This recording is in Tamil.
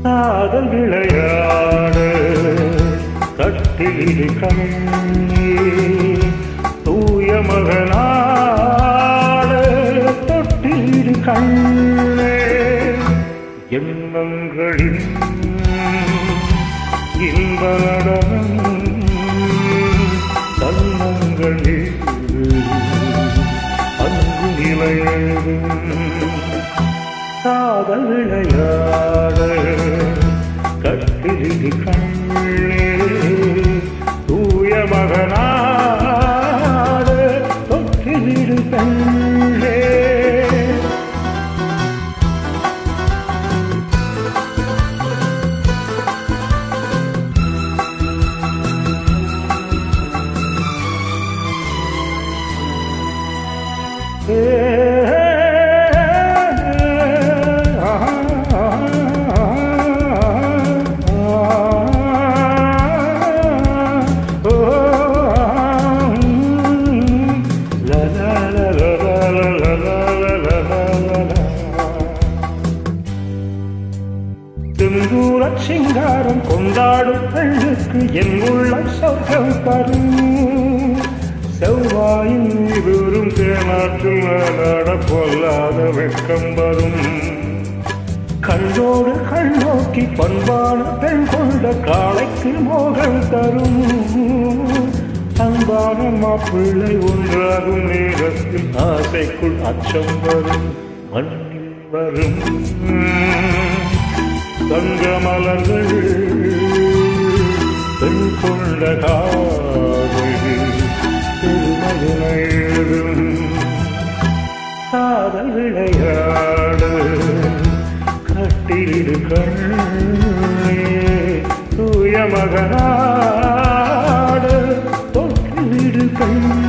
காதல் விளையாடு கட்டிலிடு கண்ணே தூய மகனாடு தொட்டிலிடு கண்ணே எண்ணங்களின் இன்ப நடனம் தன்னங்களில் அன்பு நிலையதும் காதல் விளையாடு கட்டிலிடு கண்ணே தூய மகனாடு தொட்டிலிடு கண்ணே செந்தூரச் சிங்காரம் கொண்டாடும் பெண்ணுக்கு என் உள்ளம் சொர்க்கம் தரும் செவ்வாயின் மீதூரும் தேனாற்றில் நாட பொல்லாத வெட்கம் வரும் கண்ணோடு கண்ணோக்கி பண்பான பெண் கொண்ட காளைக்கு மோகம் தரும் அன்பான மாப்பிள்ளை ஒன்றாகும் நேரத்தில் ஆசைக்குள் அச்சம் வரும் மண்ணில் வரும் தங்க மலர்கள் பெண் கொண்ட காதல் திருமகனும் காதல் விளையாடு கட்டிலிடு கண்ணே தூய மகனாடு தொட்டிலிடு கண்ணே